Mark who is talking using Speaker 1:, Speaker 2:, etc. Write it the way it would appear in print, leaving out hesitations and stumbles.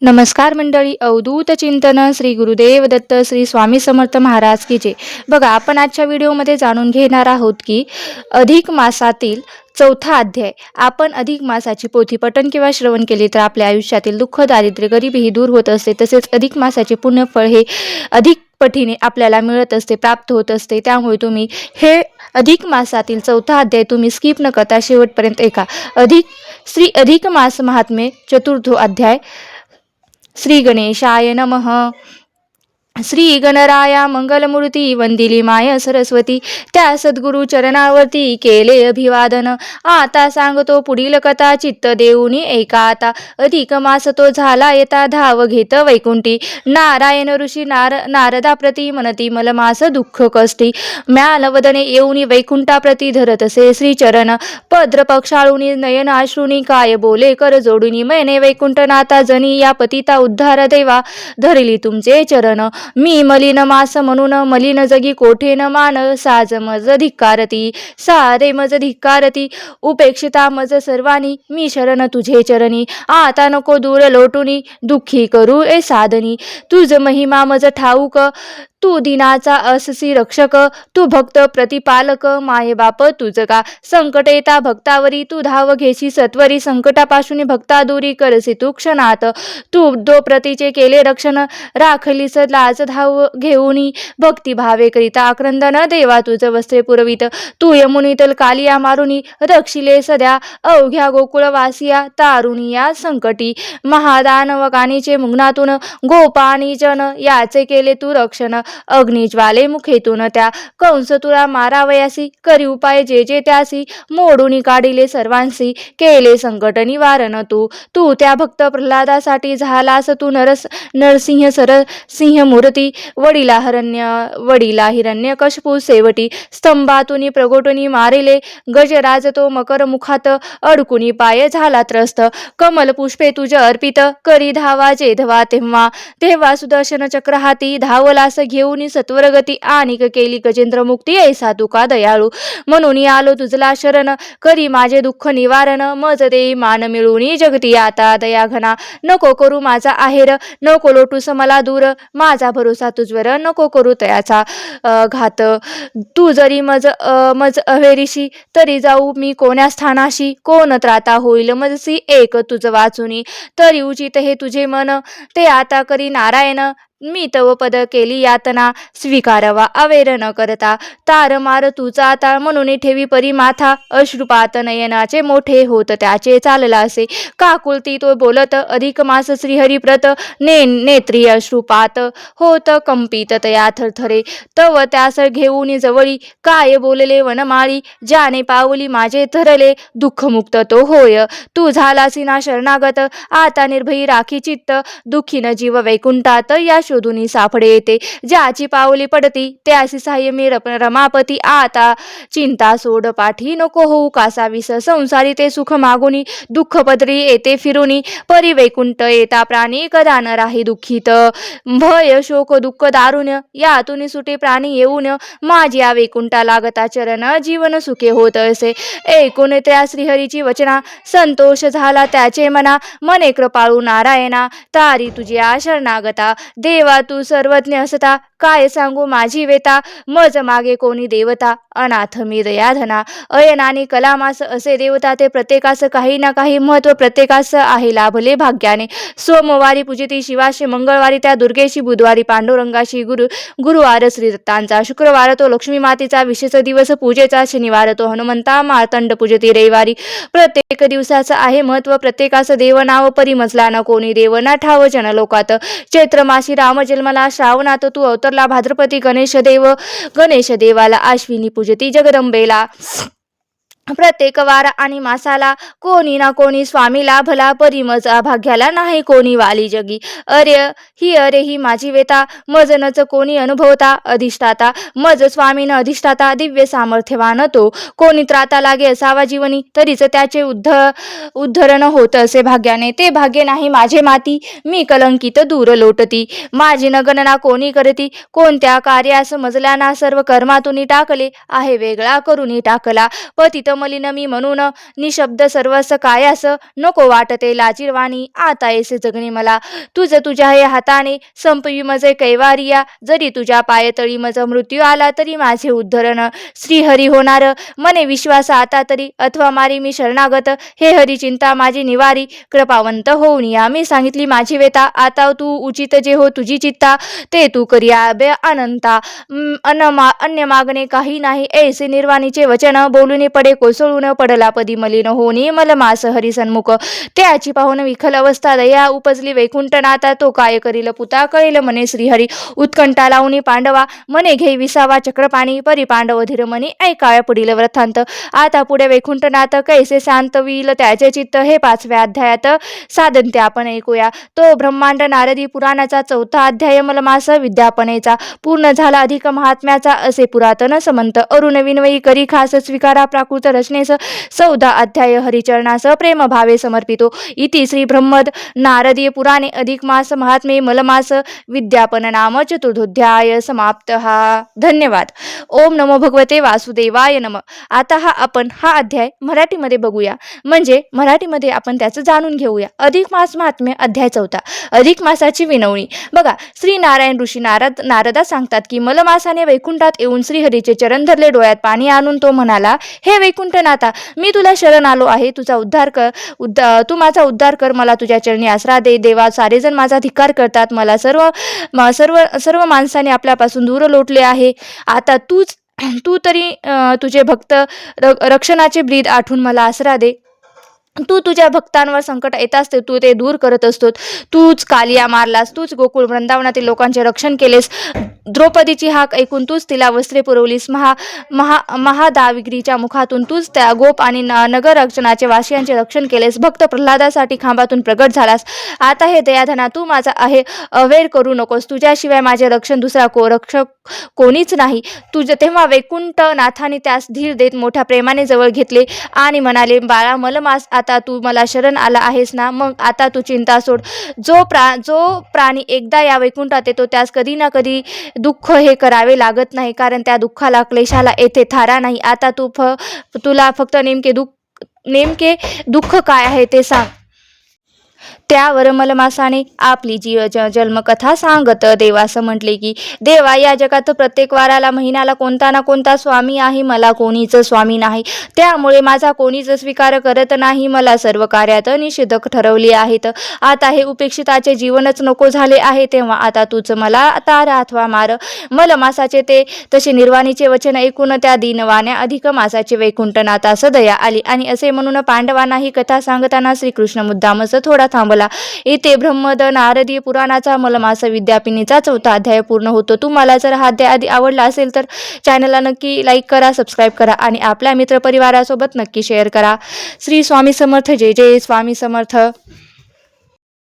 Speaker 1: नमस्कार मंडळी. अवधूत चिंतन श्री गुरुदेव दत्त श्री स्वामी समर्थ महाराज की जय. बघा, आपण आजच्या व्हिडिओमध्ये जाणून घेणार आहोत की अधिक मासातील चौथा अध्याय. आपण अधिक मासाची पोथी पठण किंवा श्रवण केले तर आपल्या आयुष्यातील दुःख, दारिद्र्य, गरिबी ही दूर होत असते. तसेच अधिक मासाचे पुण्यफळ हे अधिक पटीने आपल्याला मिळत असते, प्राप्त होत असते. त्यामुळे तुम्ही हे अधिक मासातील चौथा अध्याय तुम्ही स्किप न करता शेवटपर्यंत ऐका. अधिक मास महात्म्य चतुर्थो अध्याय. श्री गणेशाय नमः. श्री गणराया मंगलमूर्ती वंदिली माय सरस्वती. त्या सद्गुरु चरणावरती केले अभिवादन. आता सांगतो पुढील कथा, चित्त देऊनी ऐका आता. अधिक मास तो झाला येता, धाव घेत वैकुंठी. नारायण ऋषी नारदाप्रती म्हणती मलमास दुःख कष्टी. म्यालवदने येऊनी वैकुंठाप्रती धरतसे श्रीचरण. पद्र पक्षाळुनी नयन आश्रुनी काय बोले कर जोडुनी. मैने वैकुंठनाथा जनी या पतिता उद्धार देवा, धरली तुमचे चरण. मी मलिन मास म्हणून मलिन जगी कोठे न मान. साज मज धिक्कारती सारे मज धिक्कारती. उपेक्षिता मज सर्वानी मी शरण तुझे चरणी. आता नको दूर लोटुनी दुःखी करू ए साधनी. तुझ महिमा मज ठाऊक तू दिनाचा अससी रक्षक. तू भक्त प्रतिपालक माये बाप तुझ का. संकट येता भक्तावरी तू धाव घेशी सत्वरी. संकटापासून भक्ता दूरी करसी तू क्षणात. तू दो प्रतीचे केले रक्षण, राखलीस लाज धाव घेऊनी. भक्ती भावे करिता आक्रंदन देवा तुझ वस्त्रे पुरवित. तू यमुनीतल कालिया मारुनी रक्षिले सध्या. अवघ्या गोकुळवासिया तारुणी या संकटी. महादानव कानीचे मुग्नातून गोपाणी जन याचे केले तू रक्षण. अग्निज्वाले मुखेतून त्या कंस तुला मारावयासी. करी उपाय जे जे त्यासी. मोडून काढिले सर्वांसी. केले संकट निवारण तू त्या भक्त प्रल्हादासाठी झालास तू नरसिंह सिंह मूर्ती. वडिला हिरण्य कशपू सेवटी. स्तंभातुनी प्रगोटुनी मारिले. गजराज तो मकर मुखात अडकुनी पाय झाला त्रस्त. कमल पुष्पे तुझ अर्पित करी धावा जेधवा तेव्हा सुदर्शन चक्र हाती. धावलास घेऊन सत्वरगती. आणिक केली गजेंद्र मुक्ती. ऐसा तुका दयाळू म्हणून आलो तुझला शरण. करी माझे दुःख निवारण. मज देई मान मिळून जगती आता दया घना. नको करू माझा आहेर नको लोटूस मला दूर. माझा भरोसा तुझवर नको करू तयाचा घात. तू जरी मज अहेरीशी तरी जाऊ मी कोण्या स्थानाशी. कोण त्राता होईल मजसी एक तुझ वाचुनी. तरी उचित हे तुझे मन ते आता करी नारायण. मी तव पद केली यातना स्वीकारवा अवेर न करता. तार मार तुझा आता म्हणून ठेवी परी माथा. अश्रुपात नयनाचे मोठे होत त्याचे चालला असे. काकुलती तो बोलत अधिक मास श्रीहरिप्रत. नेत्री अश्रुपात होत कंपित तया थरथरे. तव त्यास घेऊन जवळी काय बोलले वनमाळी. ज्याने पावली माझे थरले दुःखमुक्त तो होय. तू झालासी ना शरणागत आता निर्भयी राखी चित्त. दुःखी न जीव वैकुंठात या शोधुनी सापडे येते. ज्याची पावली पडती त्यासी सहाय्य मी रमापती. आता चिंता सोड पाठी नको होऊ कासावीस. संसारी ते सुख मागुनी दुःख पदरी येते फिरुनी. परी वैकुंठ येता प्राणी कदा न राही दुःखित. भय शोक दुःख दारुण्य यातून सुटे प्राणी येऊन. माझी या वैकुंठा लागता चरण जीवन सुखे होत असे. ऐकून त्या श्रीहरीची वचना संतोष झाला त्याचे मना. मने कृपाळू नारायणा तारी तुझ्या शरणागता. देवा तू सर्वज्ञ असता काय सांगू माझी वेता. मज मागे कोणी देवता अनाथ मी दयाधना. अयनानी कलामास असे देवता ते प्रत्येकास काही ना काही महत्व प्रत्येकास आहे लाभले भाग्याने. सोमवारी पूजिती शिवाशी, मंगळवारी त्या दुर्गेशी, बुधवारी पांडुरंगाशी, गुरुवार श्री दत्तांचा, शुक्रवार तो लक्ष्मी मातेचा विशेष दिवस पूजेचा, शनिवार तो हनुमंता मार्तंड पूजती. रविवारी प्रत्येक दिवसाचं आहे महत्व प्रत्येकास देवनाव परी मजला न कोणी देवना ठाव जनलोकात. चैत्र मासी राम जन्मला, श्रावणात तू अवतरला, भाद्रपदी गणेश देवाला, आश्विनी पूजती जगदंबेला. प्रत्येक वार आणि मासाला कोणी ना कोणी स्वामी लाभला. परी मज अभाग्याला नाही कोणी वाली जगी. अरे ही माझी वेता मजनच कोणी अनुभवता. अधिष्ठाता मज स्वामीन अधिष्ठाता. दिव्य सामर्थ्यवान तो कोणी त्राता लागे असावा जीवनी. तरीच त्याचे उद्धरण होत असे भाग्याने. ते भाग्य नाही माझे माती मी कलंकित दूर लोटती. माझी नगणना कोणी करती. कोणत्या कार्यास मजल्याना सर्व कर्मातून टाकले आहे वेगळा करून टाकला. पतित मलिन मी म्हणून निशब्द सर्वस कायास नको वाटते लाजीरवाणी आता ऐसे जगणे मला तुझ तुझ्या हे हाताने संपवी मजे कैवारिया जरी तुझ्या पायतळी मज मृत्यू आला तरी माझे उद्धरण श्रीहरी होणार मने विश्वास आता तरी अथवा मारी मी शरणागत हे हरी चिंता माझी निवारी कृपावंत होऊन या मी सांगितली माझी वेता आता तू उचित जे हो तुझी चित्ता ते तू करिया बे अनंता अन्य मागणे काही नाही ऐसे निर्वाणीचे वचन बोलून पडे कोसळून पडला पदी मलिन होनी मलमास हरी सन्मुख त्याची पाहून विखल अवस्था दया उपजली वैकुंठनाथा तो काय करील पुता कळेल मने श्रीहरी उत्कंठा लावणी पांडवा मने घे विसावा चक्रपाणी परी पांडव धीर मनी ऐकाय पुढील व्रतांत आता पुढे वैकुंठनाथ कैसे शांत विल त्याचे चित्त हे 5व्या अध्यायात साधनते आपण ऐकूया. तो ब्रह्मांड नारदी पुराणाचा 4था अध्याय मलमास विद्यापनेचा पूर्ण झाला अधिक महात्म्याचा असे पुरातन समंत अरुण विनवई करी खास स्वीकारा प्राकृत रचनेस 14 अध्याय हरिचरणास प्रेम भावे समर्पितो इति श्री ब्रह्मद नारदीय पुराणे अधिक मास महात्मे मलमास विद्यापन नाम चतुर्थोध्याय समाप्त. धन्यवाद. ओम नमो भगवते वासुदेवाय नम. आता हा अध्याय मराठीमध्ये बघूया म्हणजे मराठीमध्ये आपण त्याचं जाणून घेऊया. अधिक मास महात्म्य अध्याय 4 अधिक मासाची विनवणी. बघा श्री नारायण ऋषी नारदा सांगतात की मलमासाने वैकुंठात येऊन श्रीहरीचे चरण धरले डोळ्यात पाणी आणून तो म्हणाला हे वैकुंठनाथा मी तुला शरण आलो आहे तुझा उद्धार कर तू माझा उद्धार कर मला तुझ्या चरणी आसरा दे. देवा सारेजण माझा धिक्कार करतात मला सर्व माणसाने आपल्यापासून दूर लोटले आहे आता तू तरी तुझे भक्त रक्षणाचे ब्रीद आठवून मला आसरा दे. तू तुझ्या भक्तांवर संकट येतास तू ते दूर करत असतो. तूच कालिया मारलास तूच गोकुळ वृंदावनातील लोकांचे रक्षण केलेस. द्रौपदीची हाक ऐकून तूच तिला वस्त्रे पुरवलीस. महादाविग्रीच्या मुखातून तूच त्या गोप आणि नगर रक्षणाचे वासियांचे रक्षण केलेस. भक्त प्रल्हादासाठी खांबातून प्रगट झालास. आता हे दयाधना तू माझा आहे अवेर करू नकोस. तुझ्याशिवाय माझे रक्षण दुसरा रक्षक कोणीच नाही. तेव्हा वैकुंठ नाथाने त्यास धीर देत मोठ्या प्रेमाने जवळ घेतले आणि म्हणाले बाळा मलमास आता तू मला शरण आला आहेस ना मग आता तू चिंता सोड. जो प्राणी एकदा या वैकुंठात येतो त्यास कधी ना कधी दुःख हे करावे लागत नाही कारण त्या दुःखाला क्लेशाला येथे थारा नाही. आता तुला फक्त नेमके दुःख काय आहे ते सांग. त्यावर मलमासाने आपली जन्मकथा सांगत देवास म्हटले की देवा या जगात प्रत्येक वाराला महिन्याला कोणता ना कोणता स्वामी आहे मला कोणीच स्वामी नाही त्यामुळे माझा कोणीच स्वीकार करत नाही. मला सर्व कार्यात निषेध ठरवले आहेत. आता हे उपेक्षिताचे जीवनच नको झाले आहे तेव्हा आता तूच मला तार अथवा मार. मलमासाचे ते तसे निर्वाणीचे वचन ऐकून त्या दीनवाण्या अधिक मासाचे वैकुंठनाथास दया आली आणि असे म्हणून पांडवांना ही कथा सांगताना श्रीकृष्ण मुद्दामच थोडा थांबला. इथे ब्रह्मद नारदीय पुराणाचा मलमास विद्यापिनीचा 4था अध्याय पूर्ण होतो. तुम्हाला जर हा अध्याय आधी आवडला असेल तर चॅनलला नक्की लाईक करा सबस्क्राईब करा आणि आपल्या मित्रपरिवारासोबत नक्की शेअर करा. श्री स्वामी समर्थ. जय जय स्वामी समर्थ.